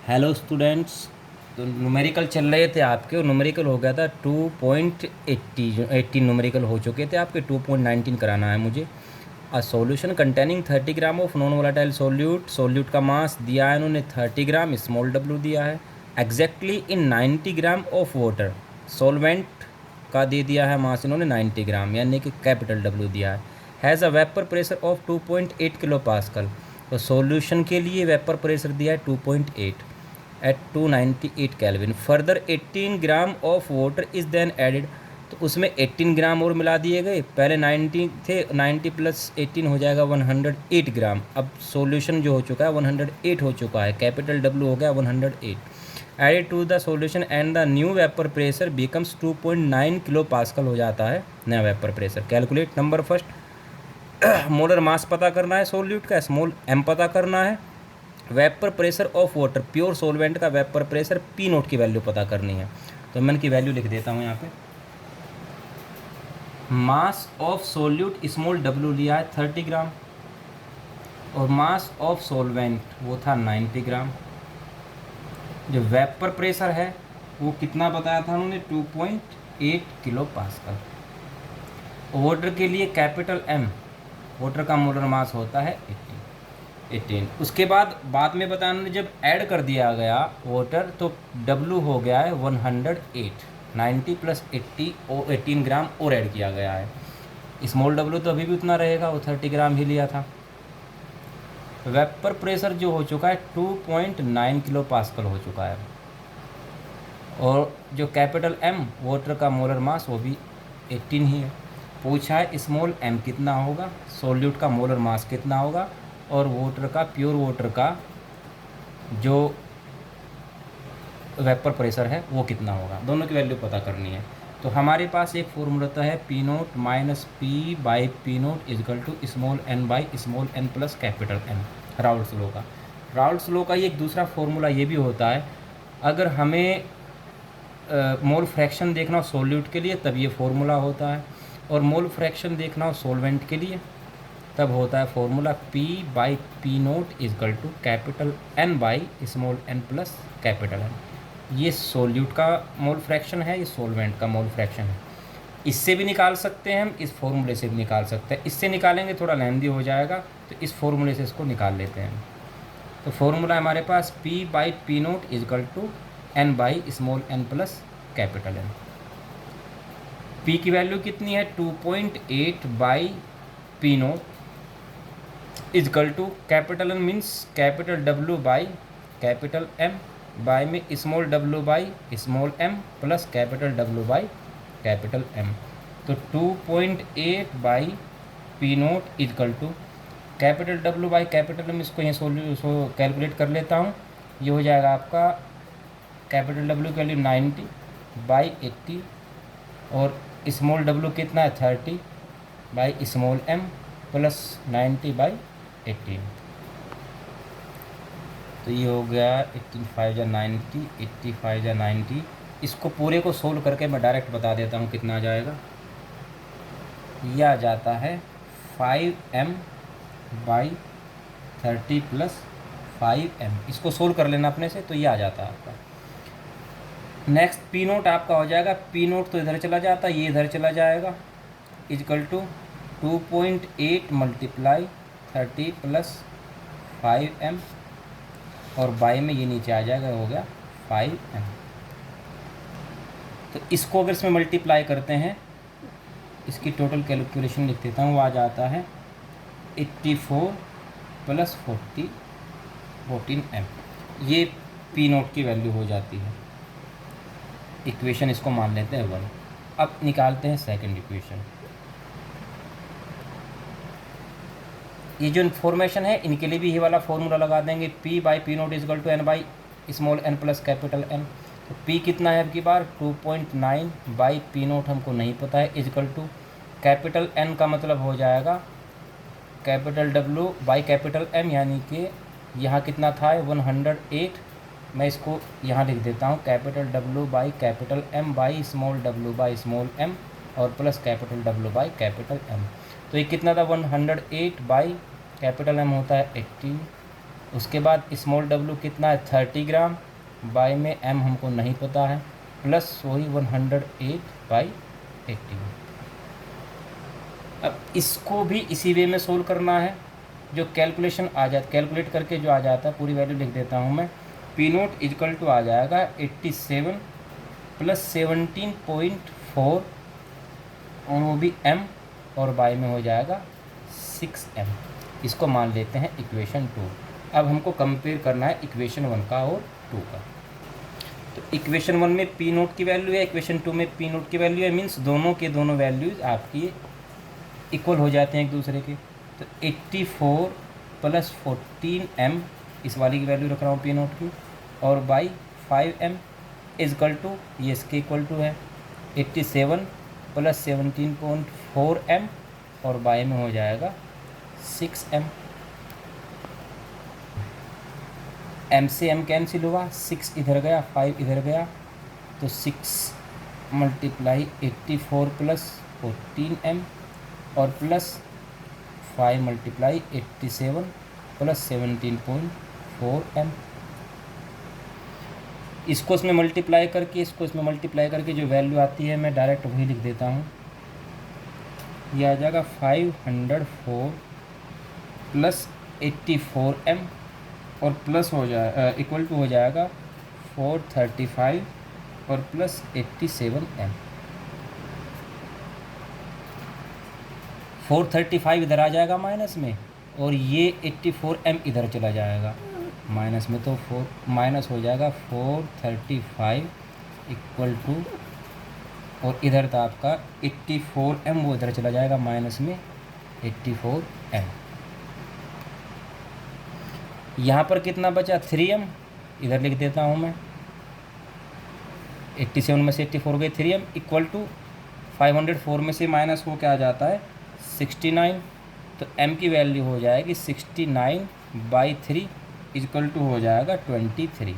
Hello students. तो numerical चल रहे थे आपके और न्यूमेरिकल हो गया था 2.80 जो 18 न्यूमेरिकल हो चुके थे आपके 2.19 कराना है मुझे। A solution containing 30 gram of non volatile solute का मास दिया है इन्होंने 30 ग्राम, स्मॉल डब्ल्यू दिया है। Exactly in 90 gram of water, solvent का दे दिया है मास इन्होंने 90 ग्राम यानी कि कैपिटल डब्ल्यू दिया है। Has a vapour pressure of 2.8 kilo pascal. तो सॉल्यूशन के लिए वेपर प्रेशर दिया है 2.8 at 298 kelvin. Further 18 gram of water is then added. तो उसमें 18 ग्राम और मिला दिए गए, पहले 90 थे, 90 प्लस 18 हो जाएगा 108 ग्राम। अब सॉल्यूशन जो हो चुका है 108 हो चुका है, कैपिटल डब्ल्यू हो गया 108। Added to the solution and the new vapour pressure becomes 2.9 kilo pascal हो जाता है नया vapour pressure. Calculate number first. Molar mass पता करना है सोल्यूट का, स्मॉल एम पता करना है। Vapour pressure of water, pure solvent का वेपर प्रेशर पी नोट की वैल्यू पता करनी है। तो मैं इनकी वैल्यू लिख देता हूँ यहाँ पे। Mass of solute small W लिया है 30 ग्राम और मास ऑफ सोलवेंट वो था 90 ग्राम। जो वेपर प्रेशर है वो कितना बताया था उन्होंने, 2.8 किलो पास्कल। वाटर के लिए कैपिटल एम, वाटर का मोलर मास होता है 18। उसके बाद में बताना, जब ऐड कर दिया गया वाटर तो W हो गया है 108। 90 प्लस 80 और 18 ग्राम और ऐड किया गया है। स्मॉल W तो अभी भी उतना रहेगा, वो 30 ग्राम ही लिया था। वेपर प्रेशर जो हो चुका है 2.9 किलो पास्कल हो चुका है। और जो कैपिटल M वाटर का मोलर मास वो भी 18 ही है। पूछा है स्मॉल m कितना होगा, सोल्यूट का मोलर मास कितना होगा और वाटर का, प्योर वाटर का जो वेपर प्रेशर है वो कितना होगा, दोनों की वैल्यू पता करनी है। तो हमारे पास एक फॉर्मूला है P note minus P by P note equal to small N by small N plus capital N, Raoult's law का। राउल्स लॉ का ये एक दूसरा फॉर्मूला ये भी होता है, अगर हमें मोल फ्रैक्शन देखना हो सोल्यूट के लिए तब ये फॉर्मूला होता है, और मोल फ्रैक्शन देखना हो सोलवेंट के लिए तब होता है formula P by P note equal to capital N by small n plus capital N। ये सोल्यूट का मोल फ्रैक्शन है, ये सोलवेंट का मोल फ्रैक्शन है। इससे भी निकाल सकते हैं हम, इस फॉर्मूले से भी निकाल सकते हैं। इससे निकालेंगे थोड़ा लेंदी हो जाएगा, तो इस फॉर्मूले से इसको निकाल लेते हैं। तो फॉर्मूला हमारे पास P by P note equal to N by small n plus capital N। P की वैल्यू कितनी है, 2.8 by P note equal to capital N means capital W by capital M, by में small W by small M plus capital W by capital M. तो 2.8 by P note equal to capital W by capital M, इसको यहाँ calculate कर लेता हूँ। ये हो जाएगा आपका कैपिटल डब्ल्यू की वैल्यू 90 बाई 80 और स्मॉल डब्ल्यू कितना है 30 by small M plus 90 by 18। तो ये हो गया 18 5 जा 90, 85 जा 90। इसको पूरे को सोल्व करके मैं डायरेक्ट बता देता हूँ कितना आ जाएगा। यह आ जाता है 5m बाई 30 प्लस 5m। इसको सोल्व कर लेना अपने से, तो ये आ जाता है आपका। नेक्स्ट पी नोट आपका हो जाएगा, पी नोट तो इधर चला जाता है, ये इधर चला जाएगा, is equal to 2.8 multiply 30 plus 5m और बाई में ये नीचे आ जाएगा, हो गया 5m। तो इसको अगर इसमें मल्टीप्लाई करते हैं, इसकी टोटल कैलकुलेशन लिख देता हूँ, वो आ जाता है 84 प्लस 14m। ये पी नोट की वैल्यू हो जाती है। इक्वेशन इसको मान लेते हैं 1। अब निकालते हैं सेकंड इक्वेशन। ये जो इन्फॉर्मेशन है इनके लिए भी ये वाला फॉर्मूला लगा देंगे, P by P note equal to N by small n plus capital N। तो P कितना है अब की बार 2.9 बाई पी नोट हमको नहीं पता है, इजकल टू कैपिटल N का मतलब हो जाएगा capital W by capital M, यानी कि यहाँ कितना था 108। मैं इसको यहाँ लिख देता हूँ capital W by capital M by small w by small m और plus capital W by capital M। तो ये कितना था 108 बाई कैपिटल M होता है 80 उसके बाद स्मॉल डब्लू कितना है 30 ग्राम, बाई में एम हमको नहीं पता है, प्लस वही 108/80। अब इसको भी इसी वे में सोल्व करना है, जो कैलकुलेशन आ जाता, कैलकुलेट करके जो आ जाता है, पूरी वैल्यू लिख देता हूँ मैं। पी नोट इक्वल टू आ जाएगा 87 प्लस 17.4 और वो भी एम, और बाई में हो जाएगा 6m। इसको मान लेते हैं इक्वेशन 2। अब हमको कंपेयर करना है इक्वेशन 1 का और 2 का। तो इक्वेशन 1 में पी नोट की वैल्यू है, इक्वेशन 2 में पी नोट की वैल्यू है, मीन्स दोनों के दोनों वैल्यूज़ आपकी इक्वल हो जाते हैं एक दूसरे के। तो 84 प्लस 14m, इस वाली की वैल्यू रख रहा हूँ पी नोट की, और बाई 5m इजकल टू, ये इसके इक्वल टू है 87 प्लस 17.4m, और बाई में हो जाएगा 6m। m से m कैंसिल हुआ, 6 इधर गया, 5 इधर गया, तो 6 मल्टीप्लाई 84 प्लस 14m और प्लस 5 मल्टीप्लाई 87 प्लस 17.4m। इसको इसमें मल्टीप्लाई करके, इसको इसमें मल्टीप्लाई करके जो वैल्यू आती है मैं डायरेक्ट वही लिख देता हूँ। ये आ जाएगा 504 प्लस 84m और प्लस हो जाए इक्वल टू हो जाएगा 435 और प्लस 87m। 435 इधर आ जाएगा माइनस में, और ये 84m इधर चला जाएगा माइनस में, तो 4 माइनस हो जाएगा 435 इक्वल टू, और इधर था आपका 84m, वो इधर चला जाएगा माइनस में 84m। यहाँ पर कितना बचा 3m, इधर लिख देता हूँ मैं। 87 में से 84 गए, 3m इक्वल टू 504 में से माइनस हो क्या आ जाता है 69, तो m की वैल्यू हो जाएगी 69/3 इक्वल टू हो जाएगा 23।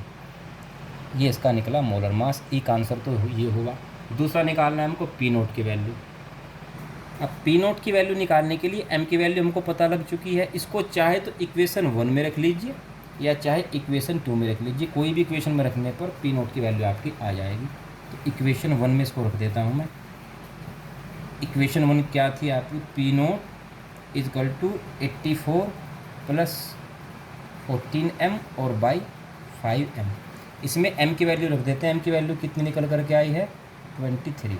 ये इसका निकला मोलर मास। ई का आंसर तो ये होगा। दूसरा निकालना है हमको पी नोट की वैल्यू। अब पी नोट की वैल्यू निकालने के लिए m की वैल्यू हमको पता लग चुकी है। इसको चाहे तो इक्वेशन 1 में रख लीजिए या चाहे इक्वेशन 2 में रख लीजिए, कोई भी इक्वेशन में रखने पर पी नोट की वैल्यू आपकी आ जाएगी। तो इक्वेशन 1 में इसको रख देता हूँ मैं। इक्वेशन 1 क्या थी आपकी, P note equal to 84 plus 14m और बाई 5m। इसमें m की वैल्यू रख देते हैं। m की वैल्यू कितनी निकल करके आई है 23।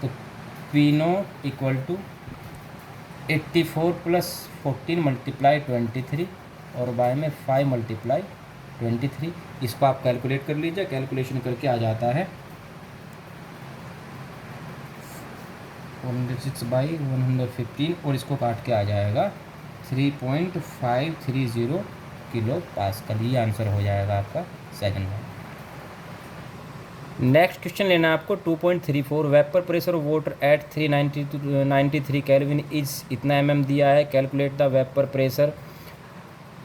तो P naught equal to 84 plus 14 multiply 23 और बाय में 5 मल्टीप्लाई 23। इसको आप कैलकुलेट कर लीजिए, कैलकुलेशन करके आ जाता है 406/115 और इसको काट के आ जाएगा 3.530 किलो पास्कल। ये आंसर हो जाएगा आपका सेकंड में। नेक्स्ट क्वेश्चन लेना है आपको 2.34 vapour pressure of water at 393 kelvin is इतना mm दिया है। Calculate the vapour pressure.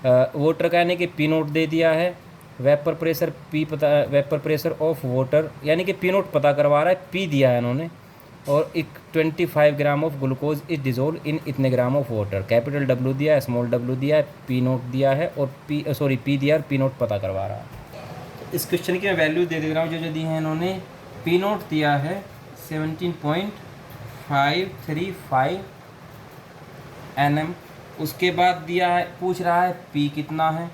Water का यानी कि पी नोट दे दिया है, वेपर प्रेशर पी पता, वेपर प्रेशर ऑफ वाटर यानी कि पी नोट पता करवा रहा है, पी दिया है इन्होंने, और एक 25 gram of glucose is dissolve in इतने gram of water. Capital W दिया है, स्मॉल डब्ल्यू दिया है, पी नोट दिया है और पी दिया है और पी नोट पता करवा रहा है। इस क्वेश्चन की मैं वैल्यू दे दे रहा हूँ जो दी है इन्होंने। पी नोट दिया है 17.535 nm। उसके बाद दिया है, पूछ रहा है पी कितना है।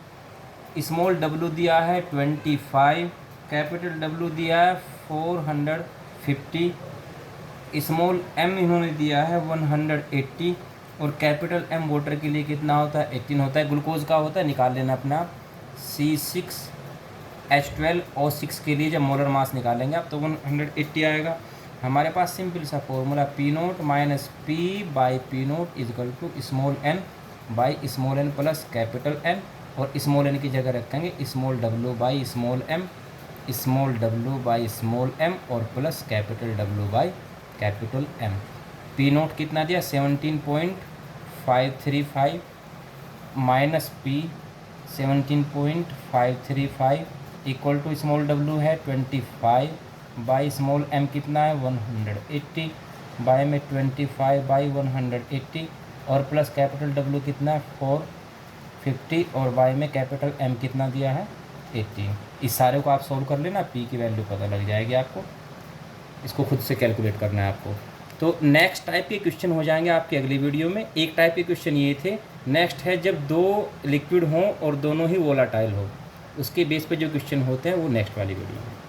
स्मॉल डब्ल्यू दिया है 25, कैपिटल डब्ल्यू दिया है 450, स्मॉल एम इन्होंने दिया है 180 और कैपिटल एम वाटर के लिए कितना होता है 18 होता है। ग्लूकोज का होता है, निकाल लेना अपने आप। C6H12O6 के लिए जब मोलर मास निकालेंगे आप तो 180 आएगा। हमारे पास सिंपल सा formula P note minus P by P note equal to small N by small N plus capital N, और स्मॉल एन की जगह रखेंगे small W by small M, small W by small M और plus capital W by capital M. P nought कितना दिया 17.535 minus P 17.535 equal to small W है 25 by small M कितना है 180 बाई में 25 बाई 180 और प्लस कैपिटल डब्ल्यू कितना है 450 और वाई में कैपिटल एम कितना दिया है 80। इस सारे को आप सोल्व कर लेना, पी की वैल्यू पता लग जाएगी आपको। इसको खुद से कैलकुलेट करना है आपको। तो नेक्स्ट टाइप के क्वेश्चन हो जाएंगे आपके अगली वीडियो में। एक टाइप के क्वेश्चन ये थे। नेक्स्ट है जब दो लिक्विड हों और दोनों ही वोलाटाइल हो, उसके बेस पे जो क्वेश्चन होते हैं वो नेक्स्ट वाली वीडियो में।